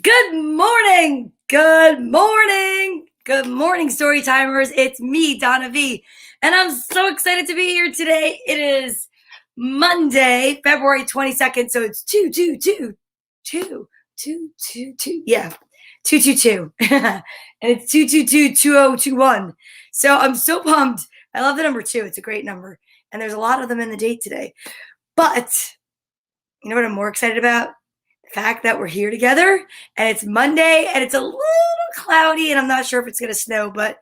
Good morning. Good morning. Good morning, story timers. It's me, Donna Vee, and I'm so excited to be here today. It is Monday, February 22nd, so it's 222. Yeah, 222. And it's 222-2021. So I'm so pumped. I love the number 2. It's a great number, and there's a lot of them in the date today. But you know what I'm more excited about? Fact that we're here together and it's Monday and it's a little cloudy and I'm not sure if it's going to snow, but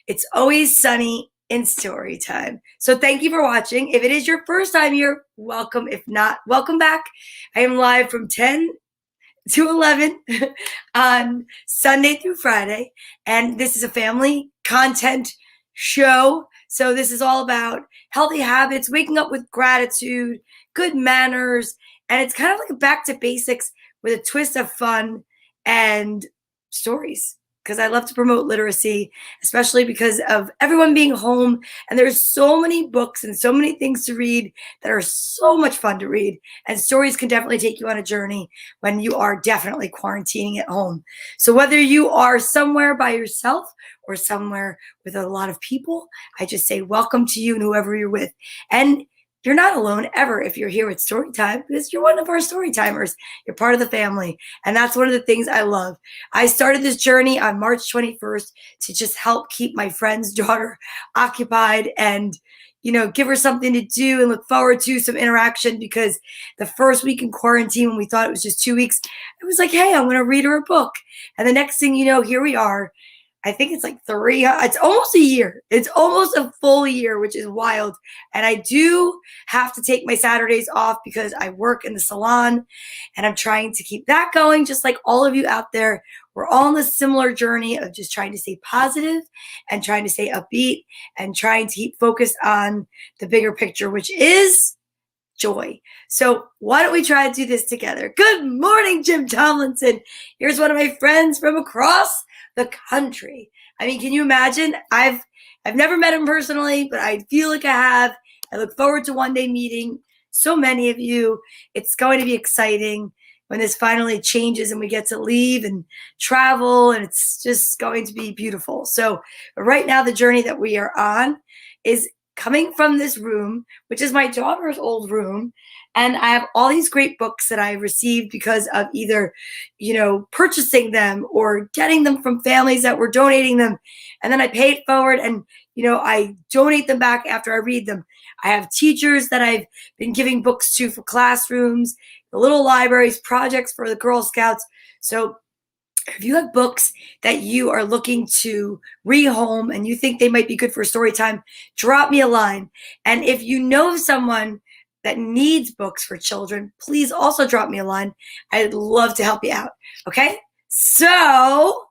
it's always sunny in story time. So thank you for watching. If it is your first time here, welcome. If not, welcome back. I am live from 10 to 11 on Sunday through Friday, and this is a family content show. So this is all about healthy habits, waking up with gratitude, good manners, and it's kind of like a back to basics with a twist of fun and stories, because I love to promote literacy, especially because of everyone being home. And there's so many books and so many things to read that are so much fun to read. And stories can definitely take you on a journey when you are definitely quarantining at home. So whether you are somewhere by yourself or somewhere with a lot of people, I just say welcome to you and whoever you're with. And you're not alone ever if you're here with Storytime, because you're one of our Storytimers. You're part of the family. And that's one of the things I love. I started this journey on March 21st to just help keep my friend's daughter occupied and, give her something to do and look forward to some interaction, because the first week in quarantine, when we thought it was just 2 weeks, it was like, hey, I'm going to read her a book. And the next thing you know, here we are. I think it's like it's almost a year. It's almost a full year, which is wild. And I do have to take my Saturdays off because I work in the salon and I'm trying to keep that going. Just like all of you out there, we're all on this similar journey of just trying to stay positive and trying to stay upbeat and trying to keep focused on the bigger picture, which is joy. So why don't we try to do this together? Good morning, Jim Tomlinson. Here's one of my friends from across the country. I mean, can you imagine? I've never met him personally, but I feel like I have. I look forward to one day meeting so many of you. It's going to be exciting when this finally changes and we get to leave and travel, and it's just going to be beautiful. So right now, the journey that we are on is coming from this room, which is my daughter's old room. And I have all these great books that I received because of either, purchasing them or getting them from families that were donating them. And then I pay it forward and, I donate them back after I read them. I have teachers that I've been giving books to for classrooms, the little libraries, projects for the Girl Scouts. So if you have books that you are looking to rehome and you think they might be good for story time, drop me a line. And if you know someone that needs books for children, please also drop me a line. I'd love to help you out. Okay? So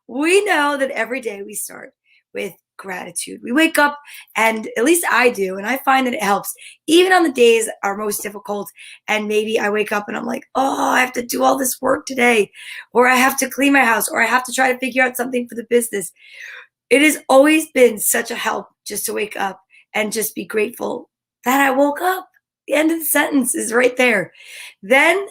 we know that every day we start with gratitude. We wake up, and at least I do, and I find that it helps even on the days that are most difficult. And maybe I wake up and I'm like, oh, I have to do all this work today, or I have to clean my house, or I have to try to figure out something for the business. It has always been such a help just to wake up and just be grateful that I woke up. The end of the sentence is right there. Then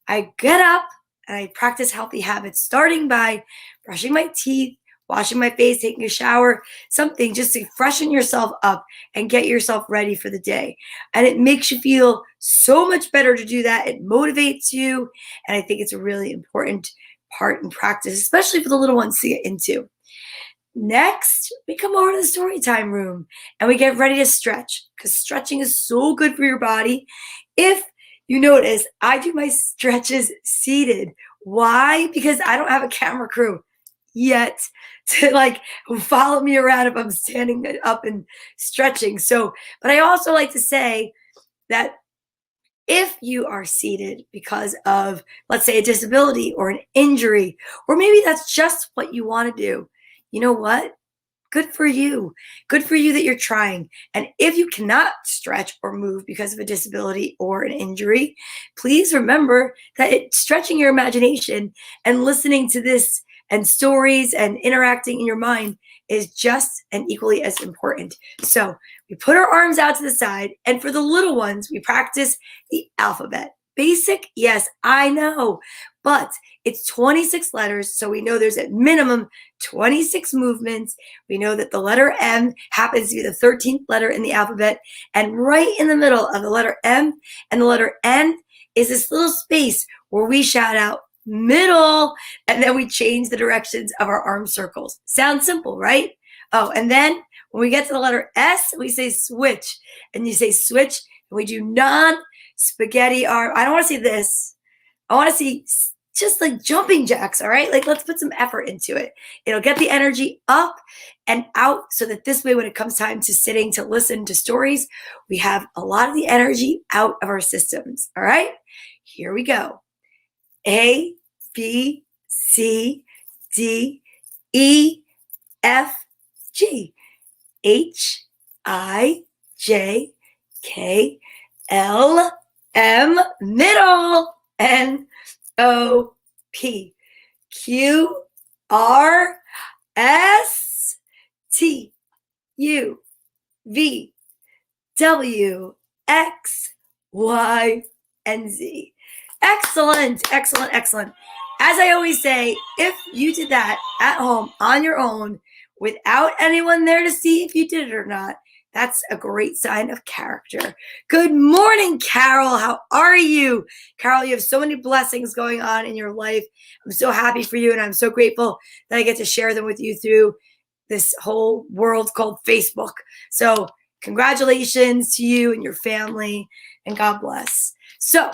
I get up and I practice healthy habits, starting by brushing my teeth, washing my face, taking a shower, something just to freshen yourself up and get yourself ready for the day. And it makes you feel so much better to do that. It motivates you. And I think it's a really important part in practice, especially for the little ones to get into. Next, we come over to the story time room and we get ready to stretch, because stretching is so good for your body. If you notice, I do my stretches seated. Why? Because I don't have a camera crew yet to follow me around if I'm standing up and stretching. So, but I also like to say that if you are seated because of, let's say, a disability or an injury, or maybe that's just what you want to do, you know what? Good for you. Good for you that you're trying. And if you cannot stretch or move because of a disability or an injury, please remember that stretching your imagination and listening to this and stories and interacting in your mind is just and equally as important. So we put our arms out to the side, and for the little ones, we practice the alphabet. basic? Yes, I know, but it's 26 letters, so we know there's at minimum 26 movements. We know that the letter M happens to be the 13th letter in the alphabet, and right in the middle of the letter M and the letter N is this little space where we shout out middle, and then we change the directions of our arm circles. Sounds simple, right? Oh, and then when we get to the letter S, we say switch, and you say switch, and we do non-spaghetti arm. I don't want to see this. I want to see just like jumping jacks, all right? Like, let's put some effort into it. It'll get the energy up and out so that this way, when it comes time to sitting to listen to stories, we have a lot of the energy out of our systems, all right? Here we go. A, B, C, D, E, F, G, H, I, J, K, L, M, middle, N, O, P, Q, R, S, T, U, V, W, X, Y, and Z. Excellent, excellent, excellent. As I always say, if you did that at home on your own without anyone there to see if you did it or not, that's a great sign of character. Good morning, Carol. How are you? Carol, you have so many blessings going on in your life. I'm so happy for you, and I'm so grateful that I get to share them with you through this whole world called Facebook. So congratulations to you and your family, and God bless. So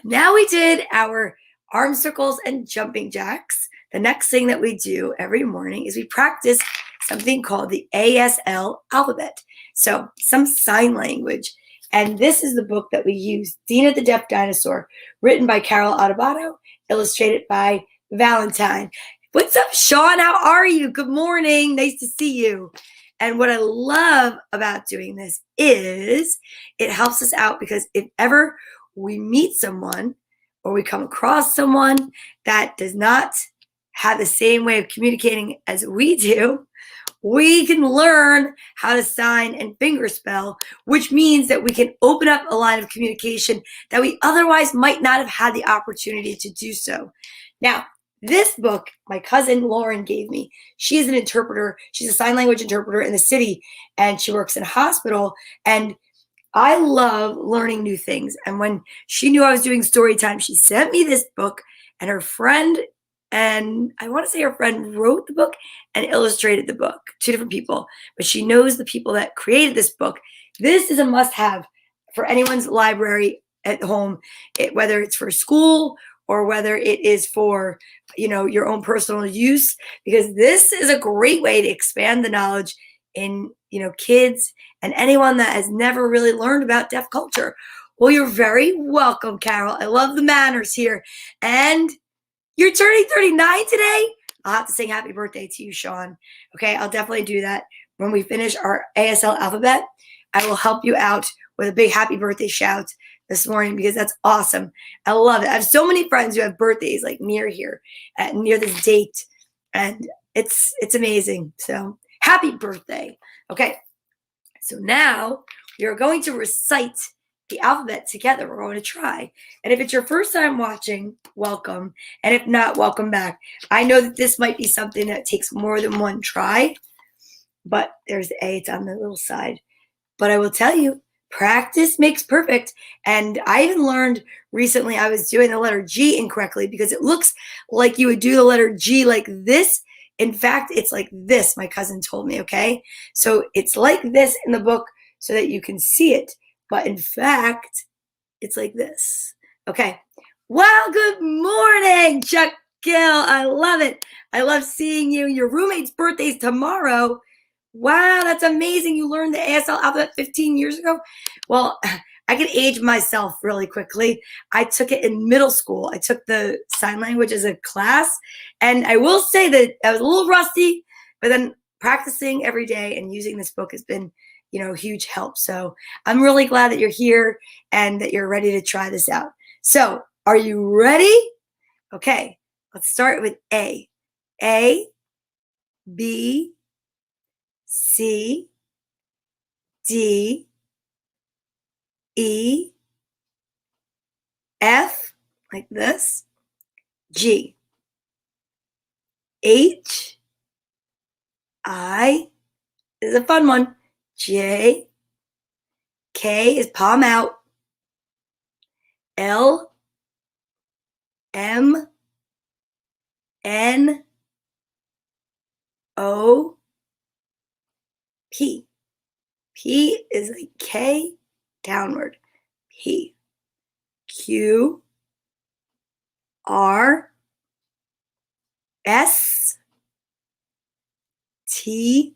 now we did our arm circles and jumping jacks. The next thing that we do every morning is we practice something called the ASL Alphabet. So some sign language. And this is the book that we use, Dina the Deaf Dinosaur, written by Carol Adubato, illustrated by Valentine. What's up, Sean? How are you? Good morning. Nice to see you. And what I love about doing this is it helps us out, because if ever we meet someone or we come across someone that does not have the same way of communicating as we do, we can learn how to sign and fingerspell, which means that we can open up a line of communication that we otherwise might not have had the opportunity to do so. Now, this book, my cousin Lauren gave me. She's an interpreter. She's a sign language interpreter in the city, and she works in a hospital. And I love learning new things. And when she knew I was doing story time, she sent me this book, and her friend, and I want to say her friend wrote the book and illustrated the book. Two different people, but she knows the people that created this book. This is a must-have for anyone's library at home, whether it's for school or whether it is for, your own personal use, because this is a great way to expand the knowledge in, kids and anyone that has never really learned about deaf culture. Well, you're very welcome, Carol. I love the manners here. And you're turning 39 today? I'll have to sing happy birthday to you, Sean. Okay, I'll definitely do that. When we finish our ASL alphabet, I will help you out with a big happy birthday shout this morning, because that's awesome. I love it. I have so many friends who have birthdays like near here, near this date, and it's amazing. So happy birthday. Okay, so now we are going to recite the alphabet together. We're going to try. And if it's your first time watching, welcome. And if not, welcome back. I know that this might be something that takes more than one try, but there's A, it's on the little side. But I will tell you, practice makes perfect. And I even learned recently I was doing the letter G incorrectly, because it looks like you would do the letter G like this. In fact, it's like this, my cousin told me, okay? So it's like this in the book so that you can see it. But in fact, it's like this. Okay. Wow, good morning, Chuck Gill. I love it. I love seeing you. Your roommate's birthday's tomorrow. Wow, that's amazing. You learned the ASL alphabet 15 years ago. Well, I can age myself really quickly. I took it in middle school. I took the sign language as a class. And I will say that I was a little rusty, but then practicing every day and using this book has been, huge help. So I'm really glad that you're here and that you're ready to try this out. So are you ready? Okay, let's start with A. A, B, C, D, E, F, like this, G, H, I, this is a fun one, J, K is palm out, L, M, N, O, P. P is like K, downward, P, Q, R, S, T,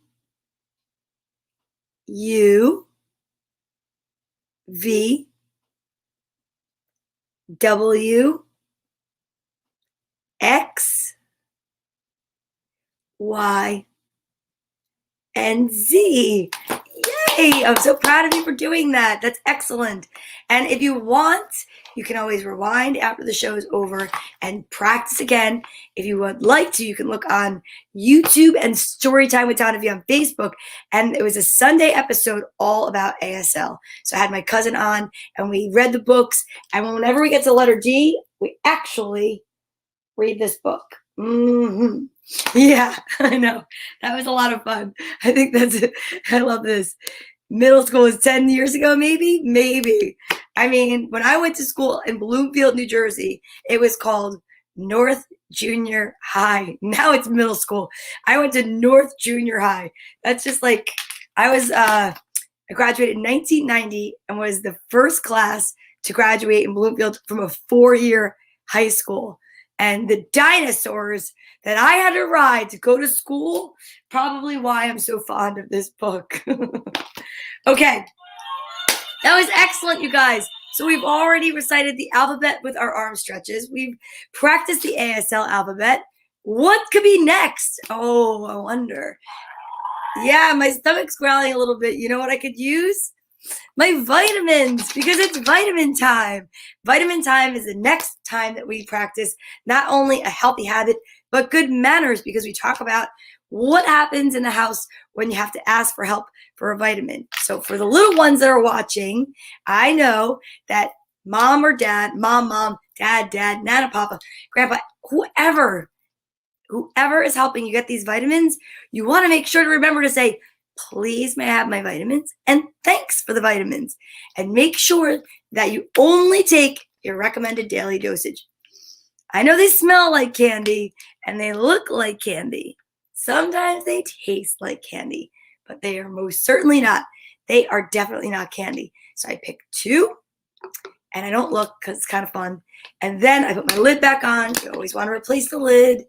U, V, W, X, Y, and Z. Yay! I'm so proud of you for doing that. That's excellent. And if you want, you can always rewind after the show is over and practice again. If you would like to, you can look on YouTube and Storytime with Donna Vee on Facebook. And it was a Sunday episode all about ASL. So I had my cousin on and we read the books. And whenever we get to letter D, we actually read this book. Mm-hmm. Yeah, I know. That was a lot of fun. I think that's it. I love this. Middle school was 10 years ago, maybe? Maybe. I mean, when I went to school in Bloomfield, New Jersey, it was called North Junior High. Now it's middle school. I went to North Junior High. That's just like, I graduated in 1990 and was the first class to graduate in Bloomfield from a 4-year high school. And the dinosaurs that I had to ride to go to school, probably why I'm so fond of this book. Okay, that was excellent, you guys. So we've already recited the alphabet with our arm stretches. We've practiced the ASL alphabet. What could be next? Oh, I wonder. Yeah, my stomach's growling a little bit. You know what I could use? My vitamins, because it's vitamin time. Vitamin time is the next time that we practice not only a healthy habit, but good manners, because we talk about what happens in the house when you have to ask for help for a vitamin. So for the little ones that are watching, I know that mom or dad, mom, dad, nana, papa, grandpa, whoever is helping you get these vitamins, you want to make sure to remember to say, please, may I have my vitamins? And thanks for the vitamins. And make sure that you only take your recommended daily dosage. I know they smell like candy and they look like candy. Sometimes they taste like candy, but they are most certainly not. They are definitely not candy. So I pick 2 and I don't look because it's kind of fun. And then I put my lid back on. You always want to replace the lid.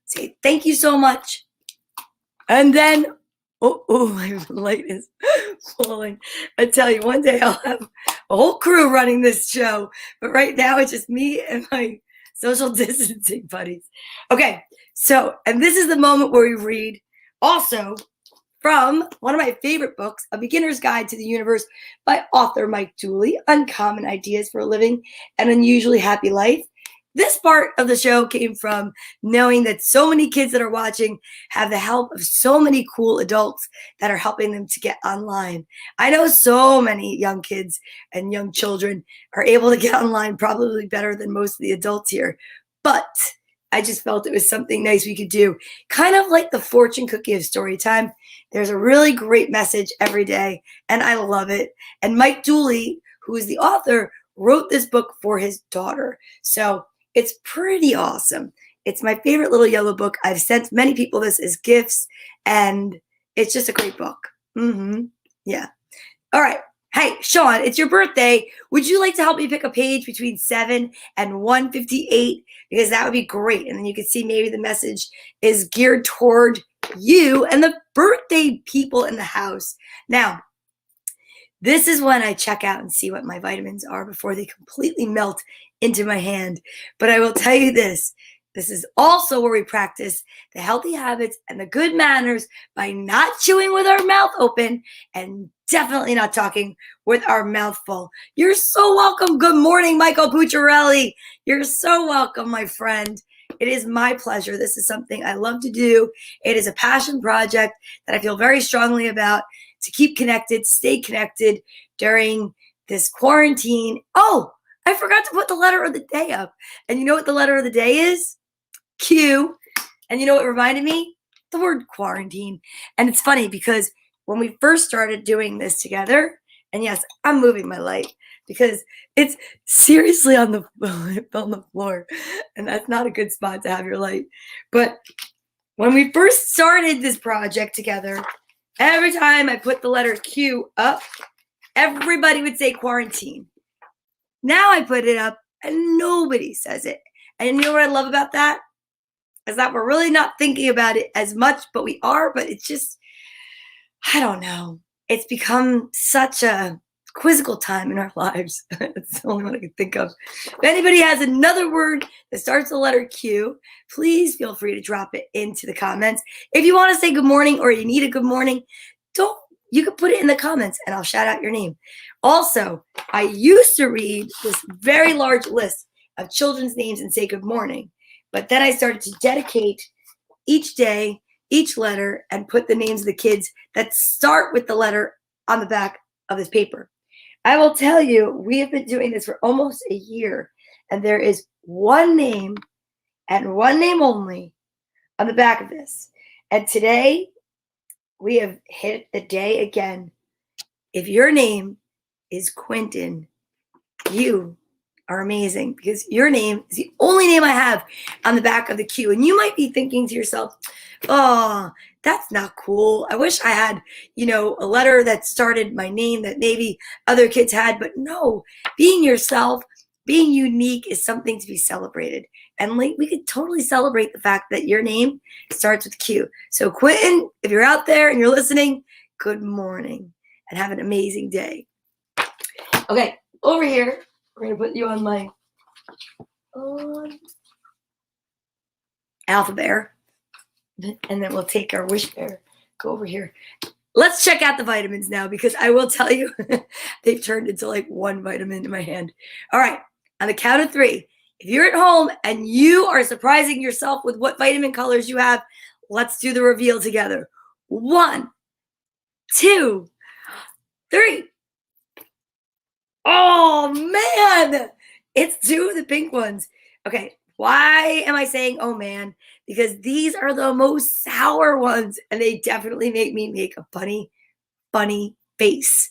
Say, thank you so much. And then oh, my light is falling. I tell you, one day I'll have a whole crew running this show, but right now it's just me and my social distancing buddies. Okay, so, and this is the moment where we read also from one of my favorite books, A Beginner's Guide to the Universe by author Mike Dooley, Uncommon Ideas for Living an Unusually Happy Life. This part of the show came from knowing that so many kids that are watching have the help of so many cool adults that are helping them to get online. I know so many young kids and young children are able to get online probably better than most of the adults here. But I just felt it was something nice we could do. Kind of like the fortune cookie of story time. There's a really great message every day, and I love it. And Mike Dooley, who is the author, wrote this book for his daughter. So it's pretty awesome. It's my favorite little yellow book. I've sent many people this as gifts, and it's just a great book. Yeah. All right. Hey, Sean, it's your birthday. Would you like to help me pick a page between 7 and 158? Because that would be great. And then you can see maybe the message is geared toward you and the birthday people in the house. Now, this is when I check out and see what my vitamins are before they completely melt into my hand. But I will tell you this is also where we practice the healthy habits and the good manners by not chewing with our mouth open and definitely not talking with our mouth full. You're so welcome. Good morning, Michael Pucciarelli. You're so welcome, my friend. It is my pleasure. This is something I love to do. It is a passion project that I feel very strongly about to keep connected, stay connected during this quarantine. Oh, I forgot to put the letter of the day up. And you know what the letter of the day is? Q. And you know what reminded me? The word quarantine. And it's funny because when we first started doing this together, and yes, I'm moving my light because it's seriously on the floor, and that's not a good spot to have your light. But when we first started this project together, every time I put the letter Q up, everybody would say quarantine. Now I put it up and nobody says it. And you know what I love about that? Is that we're really not thinking about it as much, but we are, but it's just, I don't know. It's become such a quizzical time in our lives. That's the only one I can think of. If anybody has another word that starts with the letter Q, please feel free to drop it into the comments. If you want to say good morning or you need a good morning, you can put it in the comments and I'll shout out your name. Also, I used to read this very large list of children's names and say good morning, but then I started to dedicate each day, each letter, and put the names of the kids that start with the letter on the back of this paper. I will tell you, we have been doing this for almost a year, and there is one name and one name only on the back of this. And today, we have hit the day again. If your name is Quentin, you are amazing because your name is the only name I have on the back of the Q. And you might be thinking to yourself, oh, that's not cool. I wish I had, a letter that started my name that maybe other kids had. But no, being yourself, being unique is something to be celebrated. And we could totally celebrate the fact that your name starts with Q. So Quentin, if you're out there and you're listening, good morning and have an amazing day. Okay, over here, we're going to put you on my alphabet. And then we'll take our wish bear, go over here. Let's check out the vitamins now because I will tell you, they've turned into like one vitamin in my hand. All right, on the count of 3, if you're at home and you are surprising yourself with what vitamin colors you have, let's do the reveal together. 1, 2, 3. Oh, man. It's 2 of the pink ones. Okay, why am I saying, oh, man? Because these are the most sour ones, and they definitely make me make a funny face.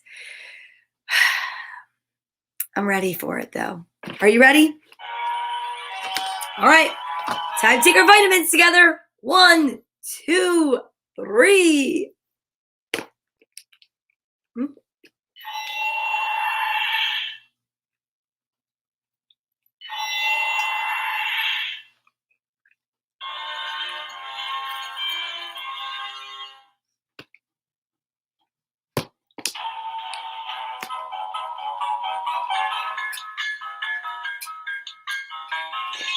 I'm ready for it, though. Are you ready? All right, time to take our vitamins together. 1, 2, 3.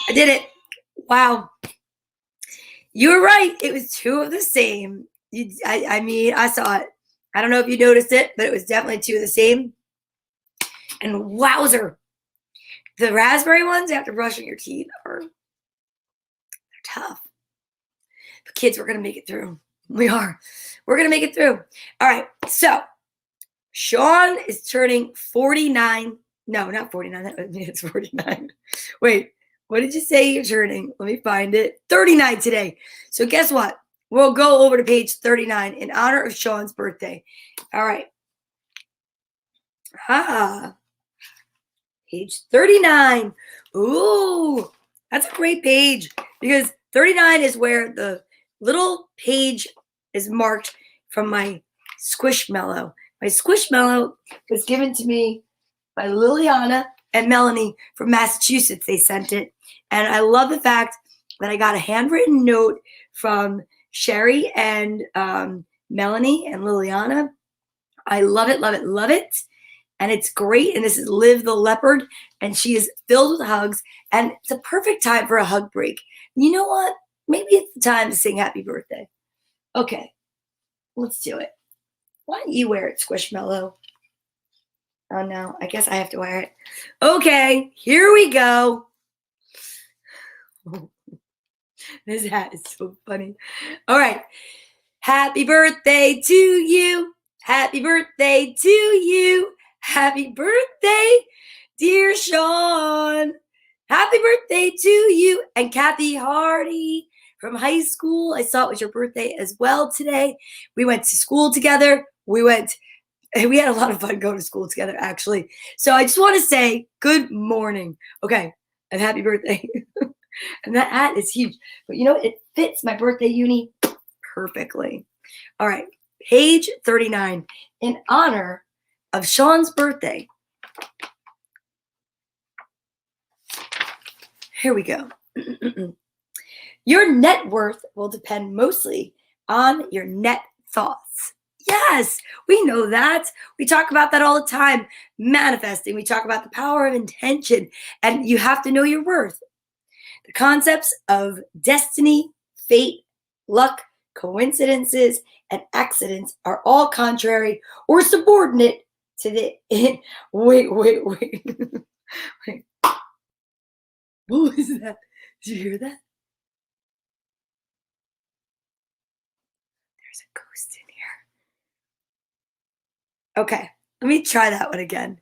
I did it. Wow. You were right. It was 2 of the same. I saw it. I don't know if you noticed it, but it was definitely 2 of the same. And wowzer. The raspberry ones after brushing your teeth they're tough. But kids, we're going to make it through. We are. We're going to make it through. All right. So Sean is turning 49. No, not 49. That means it's 49. Wait. What did you say you're turning? Let me find it. 39 today. So guess what? We'll go over to page 39 in honor of Sean's birthday. All right. Page 39. Ooh, that's a great page because 39 is where the little page is marked from my Squishmallow. My Squishmallow was given to me by Liliana and Melanie from Massachusetts. They sent it. And I love the fact that I got a handwritten note from Sherry and Melanie and Liliana. I love it, love it, love it. And it's great. And this is Liv the leopard. And she is filled with hugs. And it's a perfect time for a hug break. You know what? Maybe it's the time to sing happy birthday. Okay, let's do it. Why don't you wear it, Squishmallow? Oh, no, I guess I have to wear it. Okay, here we go. This hat is so funny. All right. Happy birthday to you. Happy birthday to you. Happy birthday Dear Sean, happy birthday to you and Kathy Hardy from high school. I saw it was your birthday as well today. We went to school together. We had a lot of fun going to school together, actually. So I just want to say good morning. Okay, and happy birthday. And that hat is huge. But you know, it fits my birthday uni perfectly. All right, page 39. In honor of Sean's birthday, here we go. Your net worth will depend mostly on your net thoughts. Yes, we know that. We talk about that all the time. Manifesting, we talk about the power of intention, and you have to know your worth. The concepts of destiny, fate, luck, coincidences, and accidents are all contrary or subordinate to the. Wait. Wait. What was that? Did you hear that? There's a ghost in here. Okay, let me try that one again.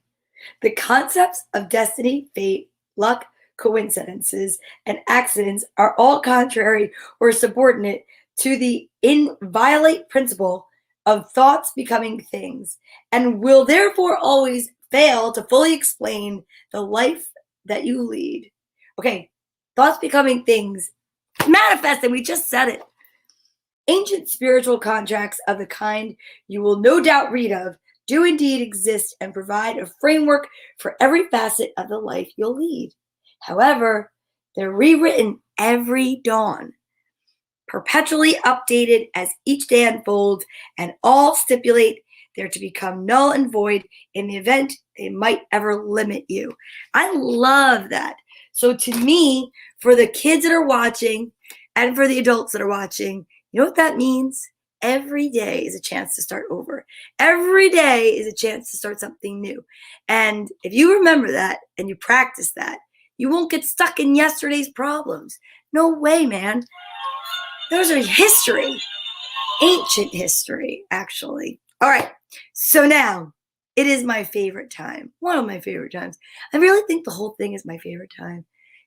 The concepts of destiny, fate, luck, coincidences, and accidents are all contrary or subordinate to the inviolate principle of thoughts becoming things, and will therefore always fail to fully explain the life that you lead. Okay, thoughts becoming things, manifesting, we just said it. Ancient spiritual contracts of the kind you will no doubt read of do indeed exist and provide a framework for every facet of the life you'll lead. However, they're rewritten every dawn, perpetually updated as each day unfolds, and all stipulate they're to become null and void in the event they might ever limit you. I love that. So to me, for the kids that are watching and for the adults that are watching, you know what that means? Every day is a chance to start over. Every day is a chance to start something new. And if you remember that and you practice that, you won't get stuck in yesterday's problems. No way, man. Those are history. Ancient history, actually. All right. So now it is my favorite time. One of my favorite times. I really think the whole thing is my favorite time.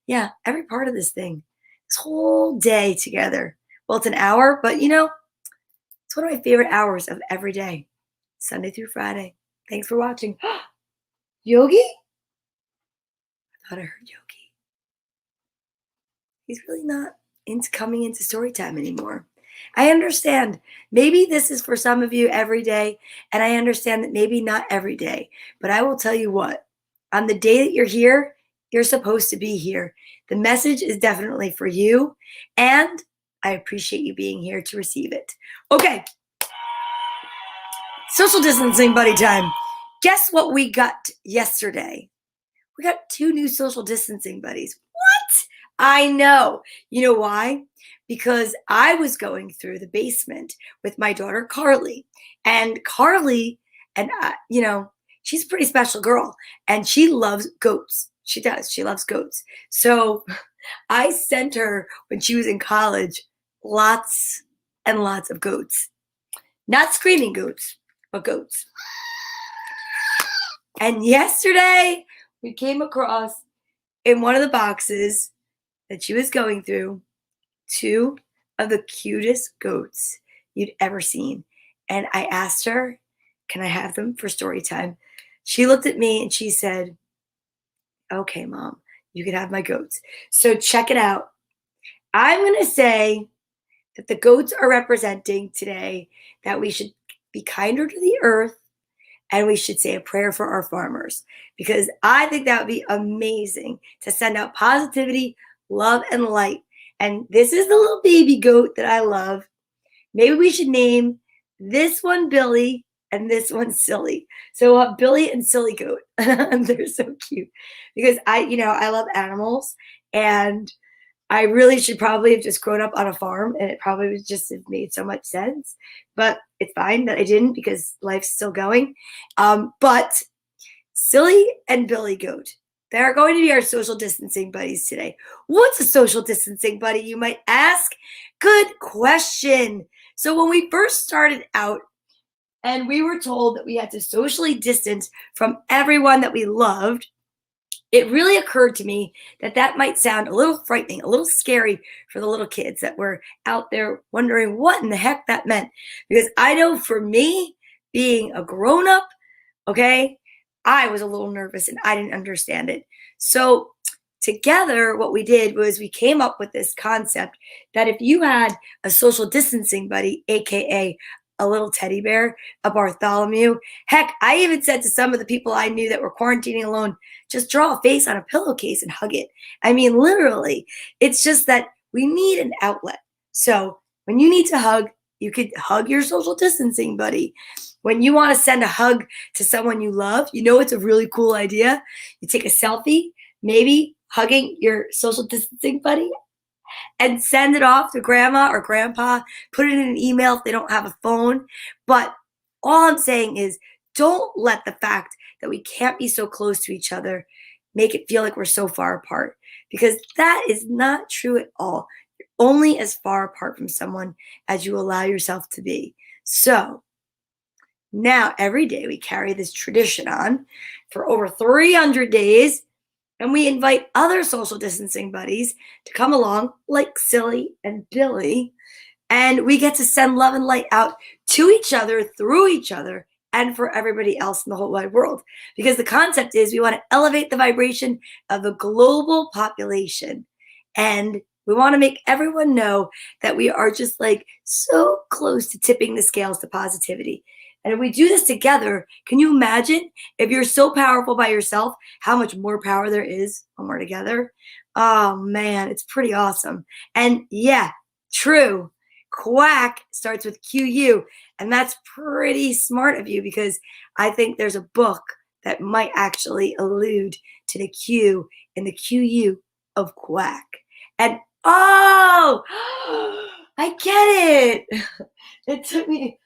Yeah, every part of this thing. This whole day together. Well, it's an hour, but you know, it's one of my favorite hours of every day, Sunday through Friday. Thanks for watching. Yogi? I thought I heard Yogi. He's really not into coming into story time anymore. I understand. Maybe this is for some of you every day, and I understand that maybe not every day. But I will tell you what, on the day that you're here, you're supposed to be here. The message is definitely for you, and I appreciate you being here to receive it. Okay. Social distancing buddy time. Guess what we got yesterday? We got 2 new social distancing buddies. What? I know. You know why? Because I was going through the basement with my daughter Carly. And Carly, and you know, she's a pretty special girl, and she loves goats. She does. She loves goats. So I sent her, when she was in college, lots and lots of goats. Not screaming goats, but goats. And yesterday, we came across in one of the boxes that she was going through 2 of the cutest goats you'd ever seen. And I asked her, can I have them for story time? She looked at me and she said, okay, Mom, you can have my goats. So check it out. I'm going to say that the goats are representing today that we should be kinder to the earth, and we should say a prayer for our farmers, because I think that would be amazing to send out positivity, love, and light. And this is the little baby goat that I love. Maybe we should name this one Billy and this one Silly. So Billy and Silly goat. They're so cute because I love animals, and I really should probably have just grown up on a farm, and it probably would just have made so much sense. But it's fine that I didn't, because life's still going. But Silly and Billy Goat, they're going to be our social distancing buddies today. What's a social distancing buddy, you might ask? Good question. So when we first started out, and we were told that we had to socially distance from everyone that we loved, it really occurred to me that that might sound a little frightening, a little scary for the little kids that were out there wondering what in the heck that meant. Because I know for me, being a grown up, okay, I was a little nervous and I didn't understand it. So, together, what we did was we came up with this concept that if you had a social distancing buddy, AKA a little teddy bear, a Bartholomew, heck, I even said to some of the people I knew that were quarantining alone, just draw a face on a pillowcase and hug it. I mean, literally, it's just that we need an outlet. So when you need to hug, you could hug your social distancing buddy. When you want to send a hug to someone you love, you know it's a really cool idea. You take a selfie, maybe hugging your social distancing buddy, and send it off to grandma or grandpa. Put it in an email if they don't have a phone. But all I'm saying is don't let the fact that we can't be so close to each other make it feel like we're so far apart, because that is not true at all. You're only as far apart from someone as you allow yourself to be. So now every day we carry this tradition on for over 300 days. And we invite other social distancing buddies to come along, like Silly and Billy. And we get to send love and light out to each other, through each other, and for everybody else in the whole wide world. Because the concept is we want to elevate the vibration of the global population. And we want to make everyone know that we are just like so close to tipping the scales to positivity. And if we do this together, can you imagine if you're so powerful by yourself, how much more power there is when we're together? Oh man, it's pretty awesome. And yeah, true. Quack starts with QU. And that's pretty smart of you, because I think there's a book that might actually allude to the Q in the QU of quack. And oh, I get it. It took me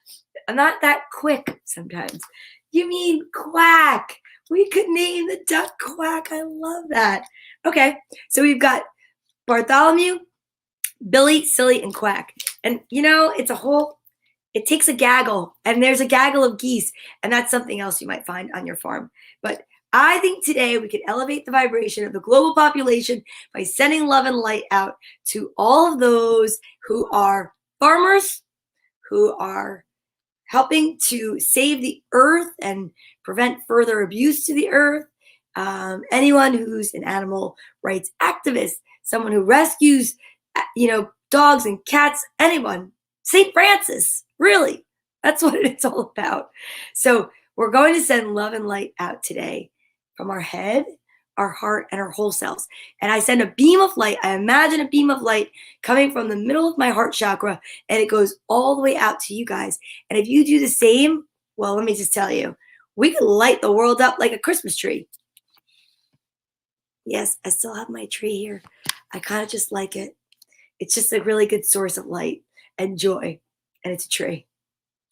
not that quick sometimes. You mean quack. We could name the duck Quack. I love that. Okay, so we've got Bartholomew, Billy, Silly, and Quack. And you know, it takes a gaggle, and there's a gaggle of geese, and that's something else you might find on your farm. But I think today we could elevate the vibration of the global population by sending love and light out to all of those who are farmers, who are helping to save the earth and prevent further abuse to the earth. Anyone who's an animal rights activist, someone who rescues, dogs and cats, anyone. St. Francis, really. That's what it's all about. So we're going to send love and light out today from our head, our heart, and our whole selves. And I send a beam of light. I imagine a beam of light coming from the middle of my heart chakra, and it goes all the way out to you guys. And if you do the same, well, let me just tell you, we can light the world up like a Christmas tree. Yes, I still have my tree here. I kind of just like it. It's just a really good source of light and joy. And it's a tree.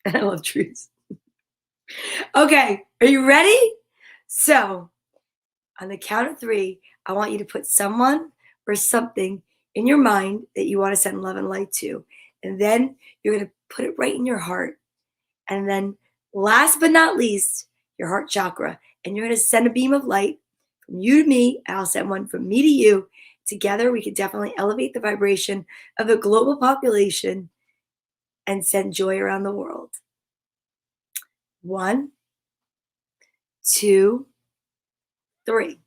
And I love trees. Okay, are you ready? So, on the count of 3, I want you to put someone or something in your mind that you want to send love and light to. And then you're going to put it right in your heart. And then last but not least, your heart chakra. And you're going to send a beam of light from you to me. I'll send one from me to you. Together, we could definitely elevate the vibration of the global population and send joy around the world. 1, 2, 3.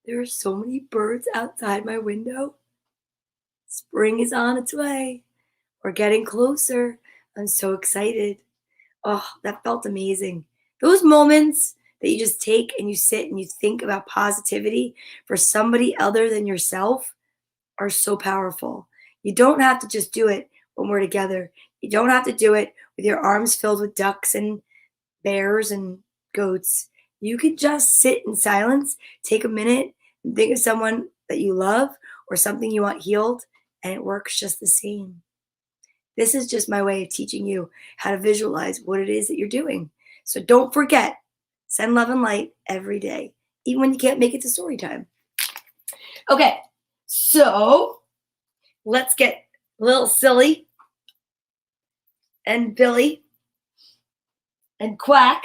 There are so many birds outside my window. Spring is on its way. We're getting closer. I'm so excited. Oh, that felt amazing. Those moments that you just take and you sit and you think about positivity for somebody other than yourself are so powerful. You don't have to just do it when we're together. You don't have to do it with your arms filled with ducks and bears and goats. You could just sit in silence, take a minute, and think of someone that you love or something you want healed, and it works just the same. This is just my way of teaching you how to visualize what it is that you're doing. So don't forget, send love and light every day, even when you can't make it to story time. Okay, so let's get a little silly and Billy and Quack.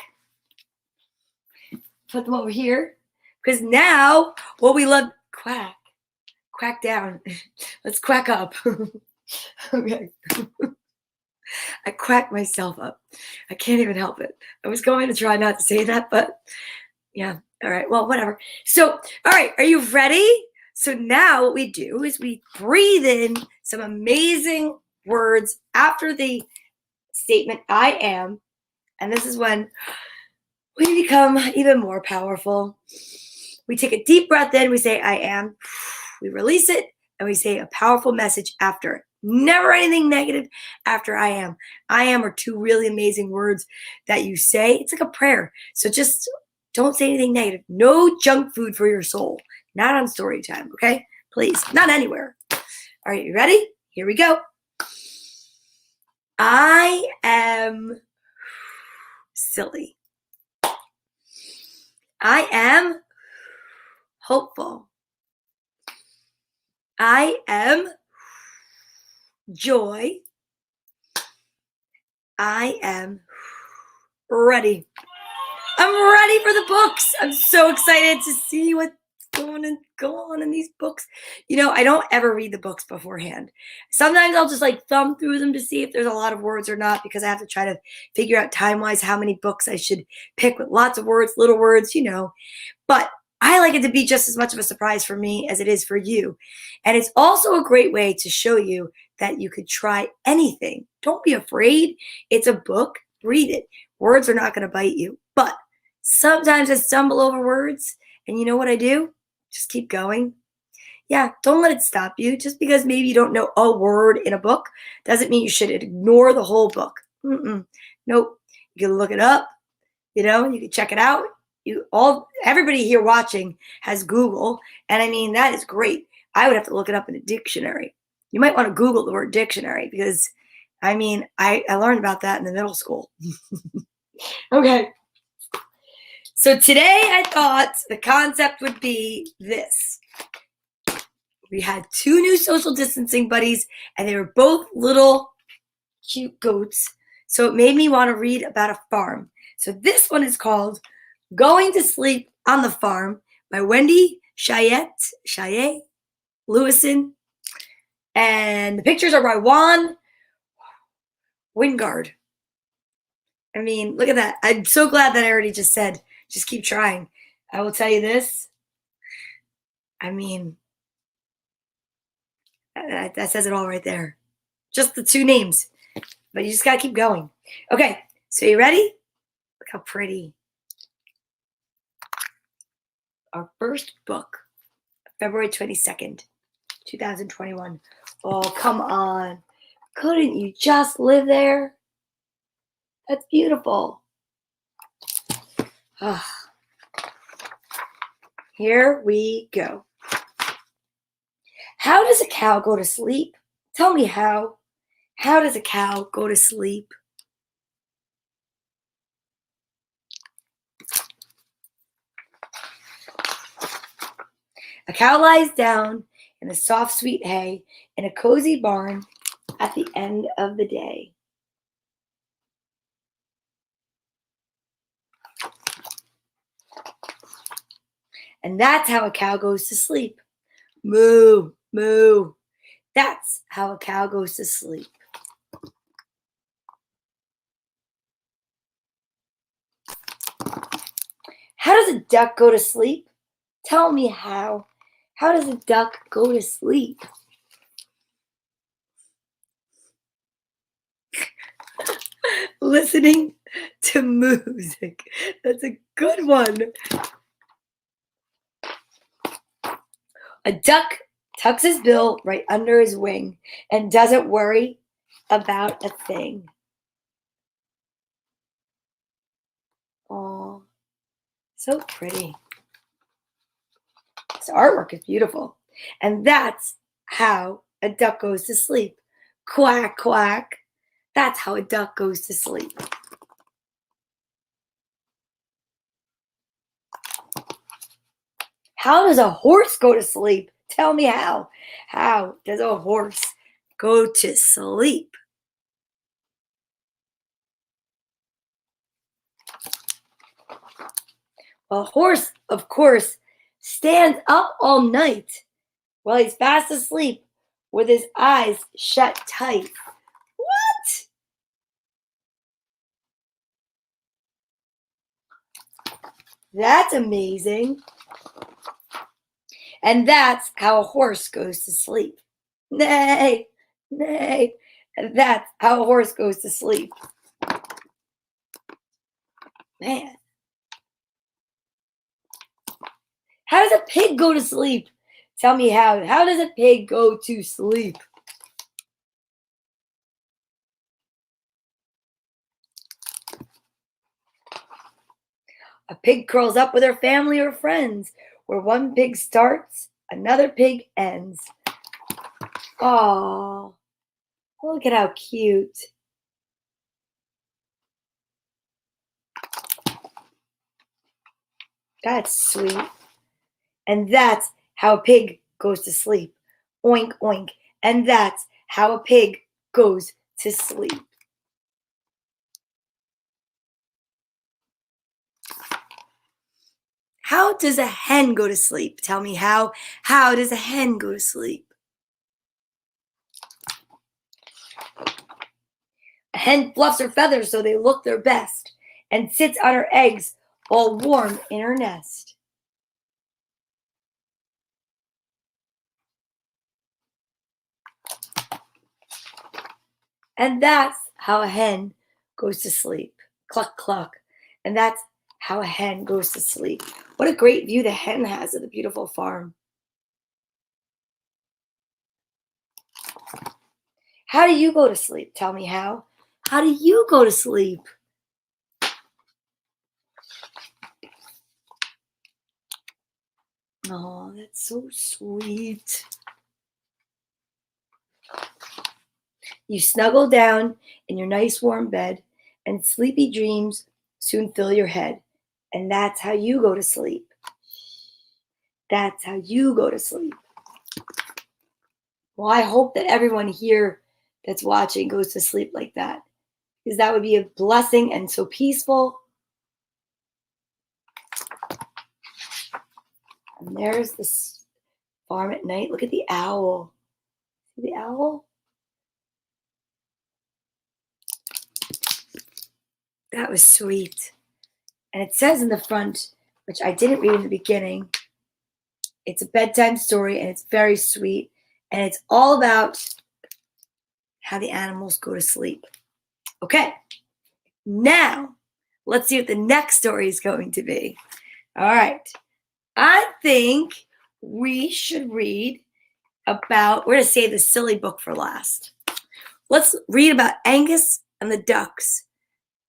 Put them over here. Because now what we love, quack. Quack down. Let's quack up. Okay. I quacked myself up. I can't even help it. I was going to try not to say that, but yeah. All right. Well, whatever. So, all right. Are you ready? So now what we do is we breathe in some amazing words after the statement, I am. And this is when we become even more powerful. We take a deep breath in. We say, I am. We release it. And we say a powerful message after it. Never anything negative after I am. I am are two really amazing words that you say. It's like a prayer. So just don't say anything negative. No junk food for your soul. Not on story time, okay? Please. Not anywhere. All right, you ready? Here we go. I am silly. I am hopeful. I am joy. I am ready. I'm ready for the books. I'm so excited to see what's going to go on in these books. You know, I don't ever read the books beforehand. Sometimes I'll just like thumb through them to see if there's a lot of words or not, because I have to try to figure out time-wise how many books I should pick with lots of words, little words, you know. But I like it to be just as much of a surprise for me as it is for you. And it's also a great way to show you that you could try anything. Don't be afraid. It's a book. Read it. Words are not going to bite you. But sometimes I stumble over words. And you know what I do? Just keep going. Yeah, don't let it stop you. Just because maybe you don't know a word in a book doesn't mean you should ignore the whole book. Nope. You can look it up. You know, you can check it out. Everybody here watching has Google, and I mean that is great. I would have to look it up in a dictionary. You might want to Google the word dictionary, because I mean I learned about that in the middle school. Okay. So today I thought the concept would be this. We had two new social distancing buddies, and they were both little cute goats. So it made me want to read about a farm. So this one is called Going to Sleep on the Farm by Wendy Chaillet Lewison. And the pictures are by Juan Wingard. I mean, look at that. I'm so glad that I already just said, just keep trying. I will tell you this. I mean, that says it all right there. Just the two names. But you just got to keep going. Okay, so you ready? Look how pretty. Our first book, February 22nd, 2021. Oh, come on. Couldn't you just live there? That's beautiful. Oh. Here we go. How does a cow go to sleep? Tell me how. How does a cow go to sleep? A cow lies down in the soft, sweet hay in a cozy barn at the end of the day. And that's how a cow goes to sleep. Moo, moo. That's how a cow goes to sleep. How does a duck go to sleep? Tell me how. How does a duck go to sleep? Listening to music. That's a good one. A duck tucks his bill right under his wing and doesn't worry about a thing. Oh, so pretty. This artwork is beautiful. And that's how a duck goes to sleep. Quack, quack. That's how a duck goes to sleep. How does a horse go to sleep? Tell me how. How does a horse go to sleep? A horse, of course, stands up all night while he's fast asleep with his eyes shut tight. What? That's amazing. And that's how a horse goes to sleep. Nay, nay. And that's how a horse goes to sleep. Man. How does a pig go to sleep? Tell me how. How does a pig go to sleep? A pig curls up with her family or friends. Where one pig starts, another pig ends. Oh, look at how cute. That's sweet. And that's how a pig goes to sleep. Oink, oink. And that's how a pig goes to sleep. How does a hen go to sleep? Tell me how. How does a hen go to sleep? A hen fluffs her feathers so they look their best and sits on her eggs all warm in her nest. And that's how a hen goes to sleep. Cluck, cluck. And that's how a hen goes to sleep. What a great view the hen has of the beautiful farm. How do you go to sleep? Tell me how. How do you go to sleep? Oh, that's so sweet. You snuggle down in your nice warm bed, and sleepy dreams soon fill your head. And that's how you go to sleep. That's how you go to sleep. Well, I hope that everyone here that's watching goes to sleep like that, because that would be a blessing and so peaceful. And there's this farm at night. Look at the owl. See the owl? That was sweet. And it says in the front, which I didn't read in the beginning, it's a bedtime story and it's very sweet. And it's all about how the animals go to sleep. Okay, now let's see what the next story is going to be. All right, I think we should read about, we're going to save the silly book for last. Let's read about Angus and the ducks.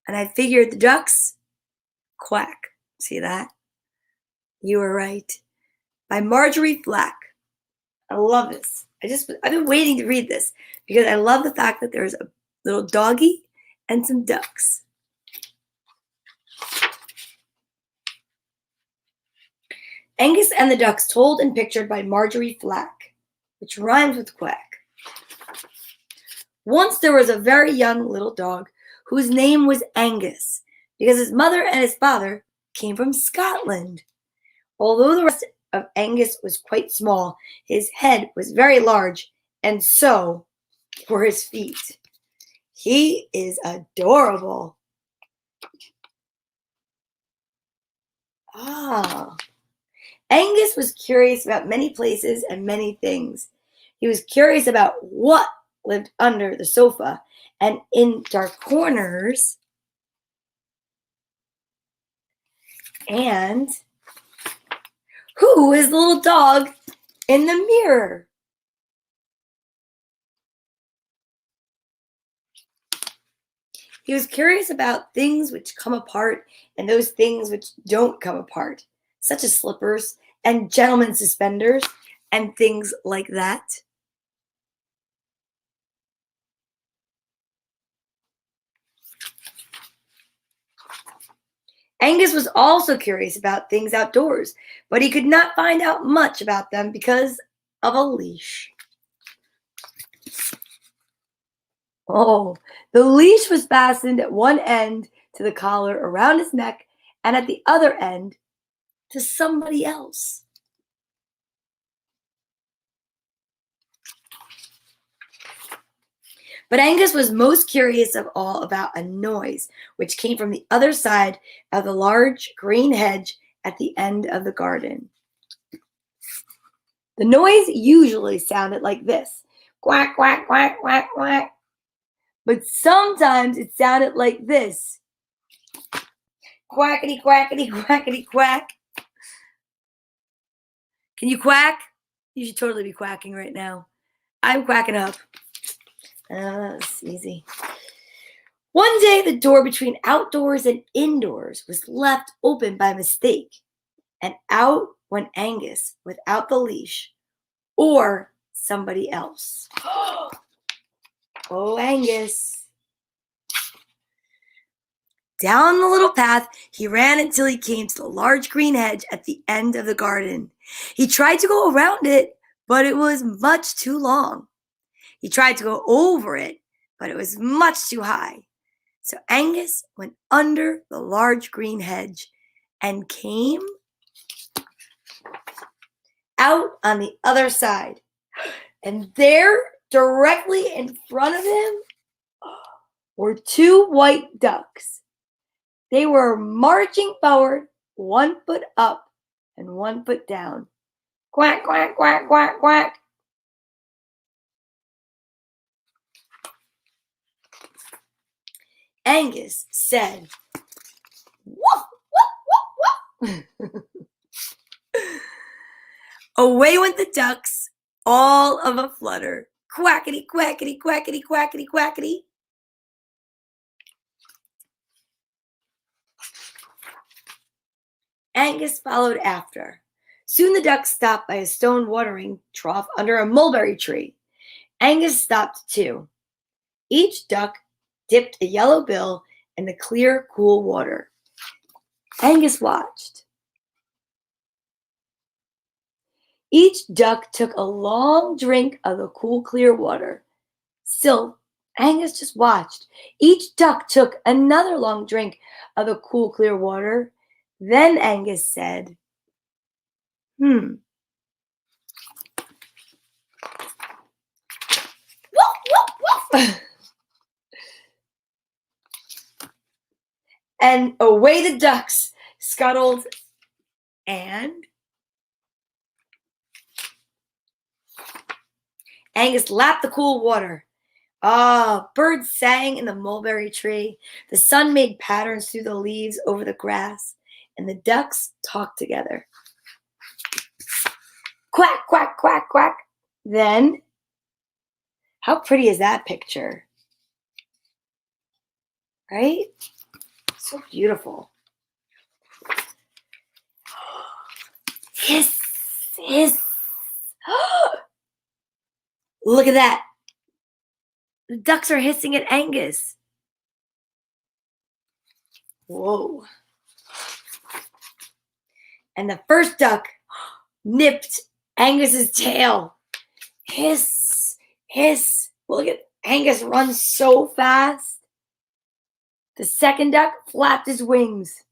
And I figured the ducks quack. See that? You were right. By Marjorie Flack. I love this. I've been waiting to read this because I love the fact that there's a little doggy and some ducks. Angus and the Ducks, told and pictured by Marjorie Flack, which rhymes with quack. Once there was a very young little dog whose name was Angus, because his mother and his father came from Scotland. Although the rest of Angus was quite small, his head was very large, and so were his feet. He is adorable. Angus was curious about many places and many things. He was curious about what lived under the sofa and in dark corners, and who is the little dog in the mirror? He was curious about things which come apart and those things which don't come apart, such as slippers and gentlemen's suspenders and things like that. Angus was also curious about things outdoors, but he could not find out much about them because of a leash. Oh, the leash was fastened at one end to the collar around his neck and at the other end to somebody else. But Angus was most curious of all about a noise which came from the other side of the large green hedge at the end of the garden. The noise usually sounded like this: quack, quack, quack, quack, quack. But sometimes it sounded like this: quackity, quackity, quackity, quack. Can you quack? You should totally be quacking right now. I'm quacking up. That's easy. One day, the door between outdoors and indoors was left open by mistake, and out went Angus without the leash or somebody else. Oh, Angus. Down the little path he ran until he came to the large green hedge at the end of the garden. He tried to go around it, but it was much too long. He tried to go over it, but it was much too high. So Angus went under the large green hedge and came out on the other side. And there, directly in front of him, were two white ducks. They were marching forward, 1 foot up and 1 foot down. Quack, quack, quack, quack, quack. Angus said, "Woof, woof, woof, woof." Away went the ducks, all of a flutter. Quackity, quackity, quackity, quackity, quackity. Angus followed after. Soon the ducks stopped by a stone watering trough under a mulberry tree. Angus stopped too. Each duck dipped a yellow bill in the clear, cool water. Angus watched. Each duck took a long drink of the cool, clear water. Still, Angus just watched. Each duck took another long drink of the cool, clear water. Then Angus said, Woof, woof, woof. And away the ducks scuttled, and Angus lapped the cool water. Ah, birds sang in the mulberry tree. The sun made patterns through the leaves over the grass, and the ducks talked together. Quack, quack, quack, quack. Then, how pretty is that picture? Right? So beautiful. Hiss, hiss. Look at that. The ducks are hissing at Angus. Whoa. And the first duck nipped Angus's tail. Hiss, hiss. Look at Angus run so fast. The second duck flapped his wings.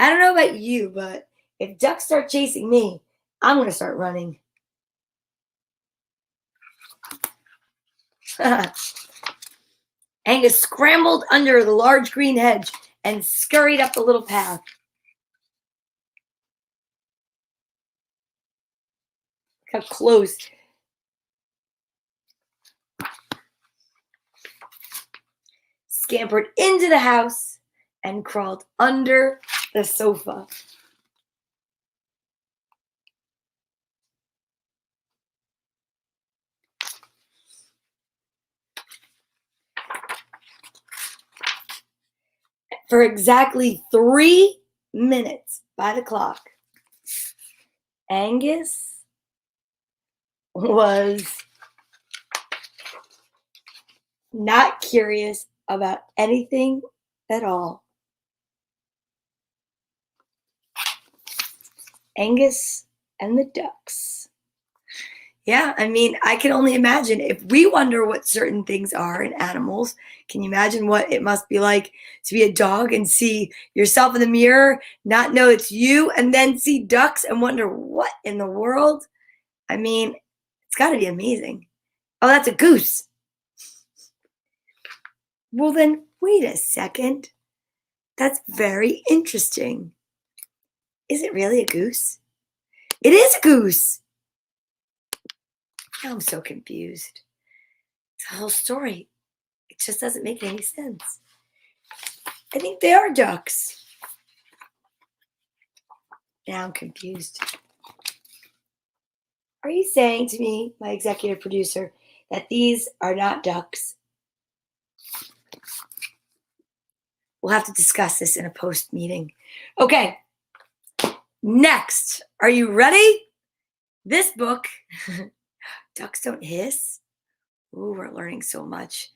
I don't know about you, but if ducks start chasing me, I'm going to start running. Angus scrambled under the large green hedge and scurried up the little path. Look how close. Scampered into the house and crawled under the sofa. For exactly 3 minutes by the clock, Angus was not curious about anything at all. Angus and the ducks. Yeah, I mean, I can only imagine if we wonder what certain things are in animals. Can you imagine what it must be like to be a dog and see yourself in the mirror, not know it's you, and then see ducks and wonder what in the world? I mean, it's got to be amazing. Oh, that's a goose. Well, then, wait a second. That's very interesting. Is it really a goose? It is a goose. Now I'm so confused. It's a whole story. It just doesn't make any sense. I think they are ducks. Now I'm confused. Are you saying to me, my executive producer, that these are not ducks? We'll have to discuss this in a post meeting. Okay, next. Are you ready? This book, Ducks Don't Hiss. Ooh, we're learning so much.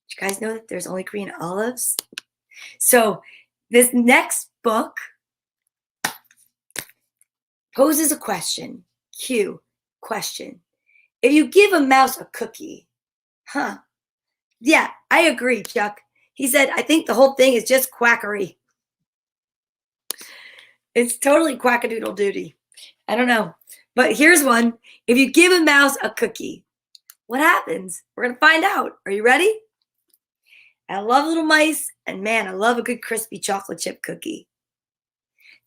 Did you guys know that there's only green olives? So this next book poses a question. Q, question. If you give a mouse a cookie, yeah, I agree, Chuck. He said, I think the whole thing is just quackery. It's totally quackadoodle doody. I don't know. But here's one. If you give a mouse a cookie, what happens? We're going to find out. Are you ready? I love little mice, and man, I love a good crispy chocolate chip cookie.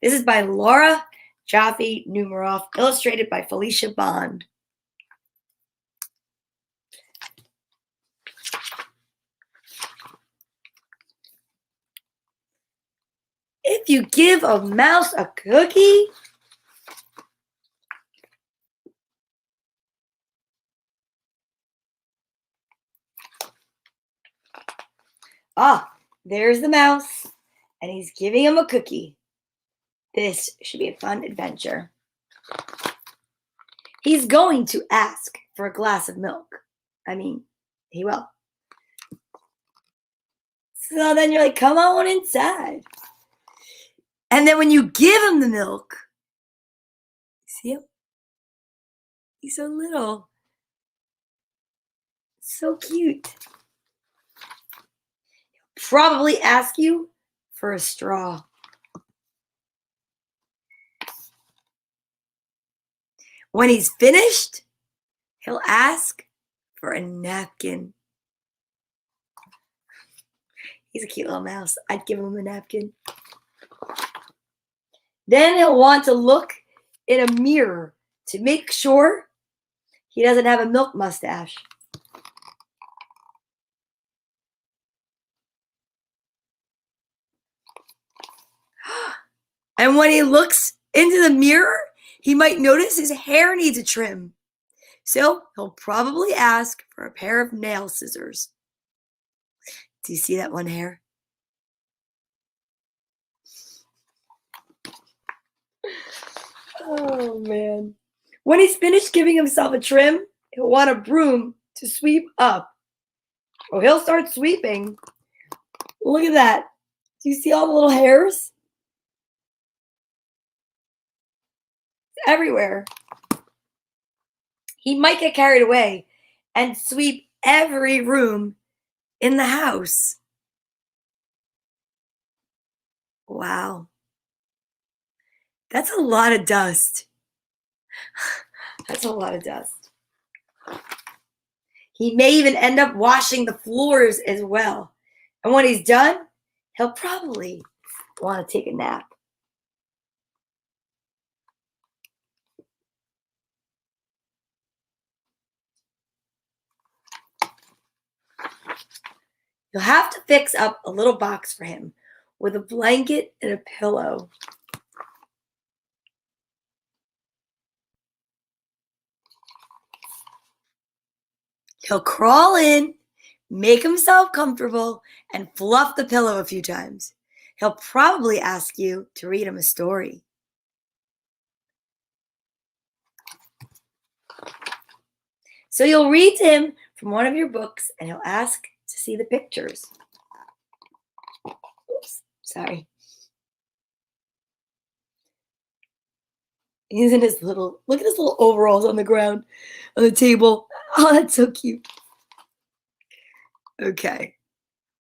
This is by Laura Jaffe Numeroff, illustrated by Felicia Bond. If you give a mouse a cookie, there's the mouse, and he's giving him a cookie. This should be a fun adventure. He's going to ask for a glass of milk. I mean, he will. So then you're like, come on inside. And then when you give him the milk, see him? He's so little. So cute. He'll probably ask you for a straw. When he's finished, he'll ask for a napkin. He's a cute little mouse. I'd give him a napkin. Then he'll want to look in a mirror to make sure he doesn't have a milk mustache. And when he looks into the mirror, he might notice his hair needs a trim. So he'll probably ask for a pair of nail scissors. Do you see that one hair? Oh, man. When he's finished giving himself a trim, he'll want a broom to sweep up. Oh, he'll start sweeping. Look at that. Do you see all the little hairs? It's everywhere. He might get carried away and sweep every room in the house. Wow. That's a lot of dust. That's a lot of dust. He may even end up washing the floors as well. And when he's done, he'll probably want to take a nap. You'll have to fix up a little box for him with a blanket and a pillow. He'll crawl in, make himself comfortable, and fluff the pillow a few times. He'll probably ask you to read him a story. So you'll read to him from one of your books, and he'll ask to see the pictures. Oops, sorry. He's in his little, look at his little overalls on the ground, on the table. Oh, that's so cute. Okay.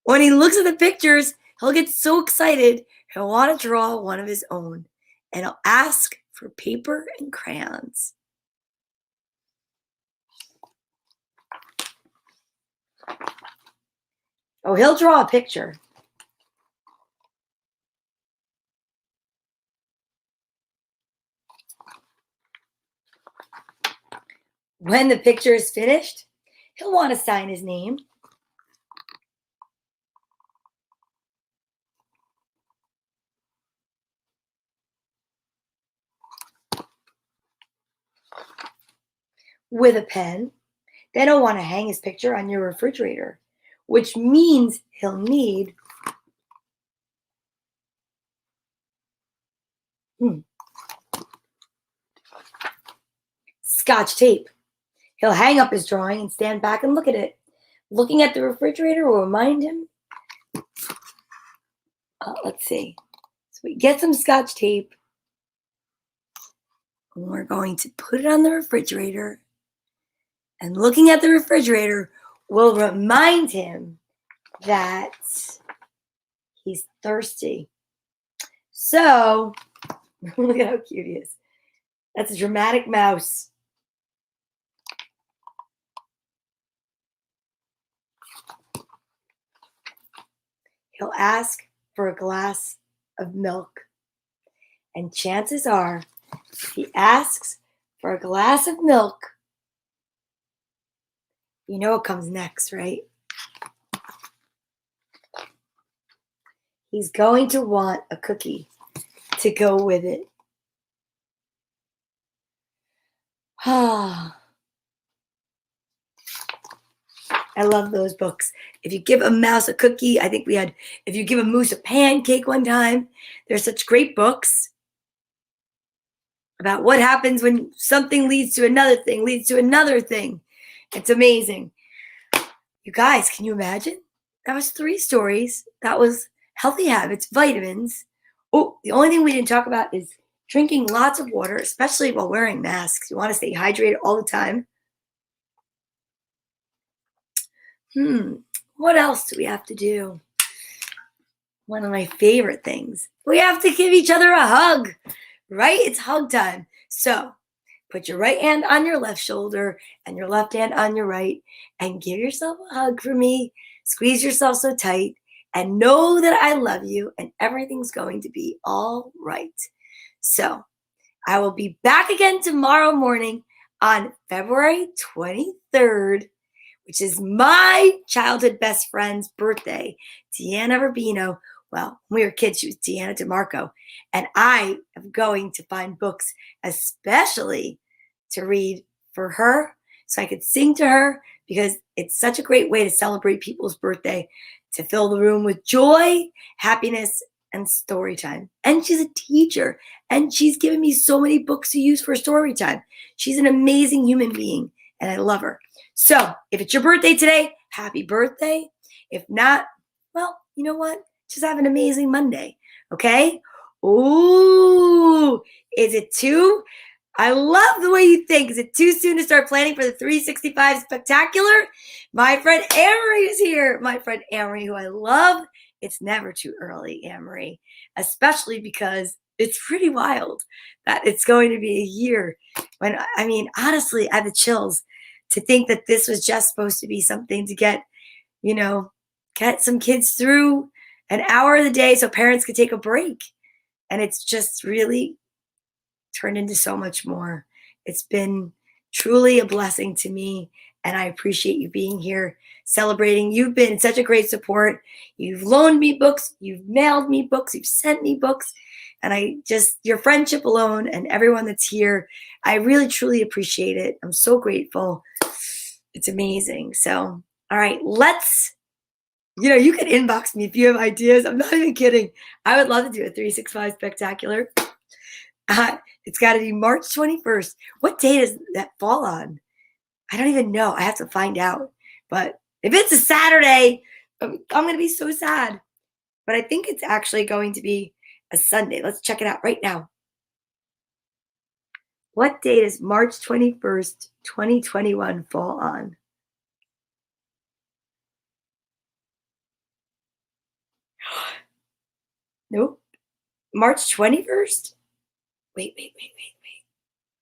When he looks at the pictures, he'll get so excited, he'll want to draw one of his own, and he'll ask for paper and crayons. Oh, he'll draw a picture. When the picture is finished, he'll want to sign his name. With a pen. Then he'll want to hang his picture on your refrigerator, which means he'll need Scotch tape. He'll hang up his drawing and stand back and look at it. Looking at the refrigerator will remind him. Let's see. So we get some Scotch tape. And we're going to put it on the refrigerator. And looking at the refrigerator will remind him that he's thirsty. So, look at how cute he is. That's a dramatic mouse. He'll ask for a glass of milk. And chances are, if he asks for a glass of milk, you know what comes next, right? He's going to want a cookie to go with it. Ah. I love those books. If you give a mouse a cookie, I think if you give a moose a pancake one time, there's such great books about what happens when something leads to another thing, leads to another thing. It's amazing. You guys, can you imagine? That was 3 stories. That was healthy habits, vitamins. Oh, the only thing we didn't talk about is drinking lots of water, especially while wearing masks. You want to stay hydrated all the time. What else do we have to do? One of my favorite things. We have to give each other a hug, right? It's hug time. So put your right hand on your left shoulder and your left hand on your right and give yourself a hug for me. Squeeze yourself so tight and know that I love you and everything's going to be all right. So I will be back again tomorrow morning on February 23rd, which is my childhood best friend's birthday, Deanna Rubino. Well, when we were kids, she was Deanna DeMarco. And I am going to find books especially to read for her so I could sing to her, because it's such a great way to celebrate people's birthday, to fill the room with joy, happiness, and story time. And she's a teacher, and she's given me so many books to use for story time. She's an amazing human being, and I love her. So if it's your birthday today, happy birthday. If not, well, you know what? Just have an amazing Monday, okay? Ooh, is it too? I love the way you think. Is it too soon to start planning for the 365 Spectacular? My friend Amory is here. My friend Amory, who I love. It's never too early, Amory, especially because it's pretty wild that it's going to be a year when, I mean, honestly, I have the chills to think that this was just supposed to be something to get some kids through an hour of the day so parents could take a break. And it's just really turned into so much more. It's been truly a blessing to me, and I appreciate you being here celebrating. You've been such a great support. You've loaned me books, you've mailed me books, you've sent me books, and your friendship alone and everyone that's here, I really truly appreciate it. I'm so grateful. It's amazing. So, all right, you can inbox me if you have ideas. I'm not even kidding. I would love to do a 365 Spectacular. It's got to be March 21st. What day does that fall on? I don't even know. I have to find out. But if it's a Saturday, I'm going to be so sad. But I think it's actually going to be a Sunday. Let's check it out right now. What day does March 21st, 2021 fall on? Nope. March 21st? Wait.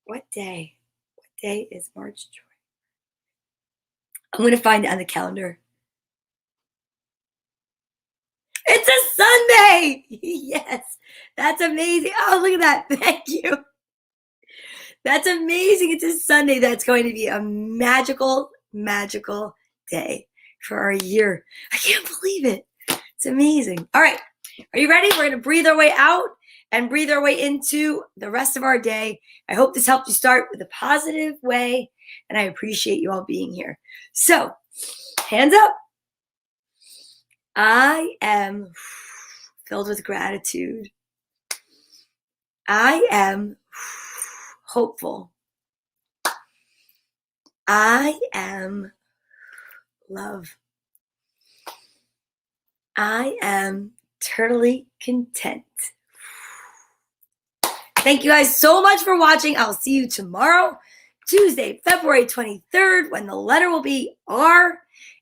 What day? What day is March 20th? I'm going to find it on the calendar. It's a Sunday. Yes. That's amazing. Oh, look at that. Thank you. That's amazing. It's a Sunday. That's going to be a magical, magical day for our year. I can't believe it. It's amazing. All right. Are you ready? We're going to breathe our way out and breathe our way into the rest of our day. I hope this helped you start with a positive way, and I appreciate you all being here. So, hands up. I am filled with gratitude. I am hopeful. I am love. I am totally content. Thank you guys so much for watching. I'll see you tomorrow, Tuesday, February 23rd, when the letter will be R,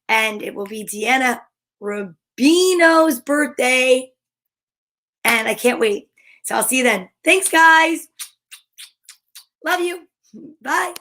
and it will be Deanna Rubino's birthday. And I can't wait. So I'll see you then. Thanks, guys. Love you. Bye.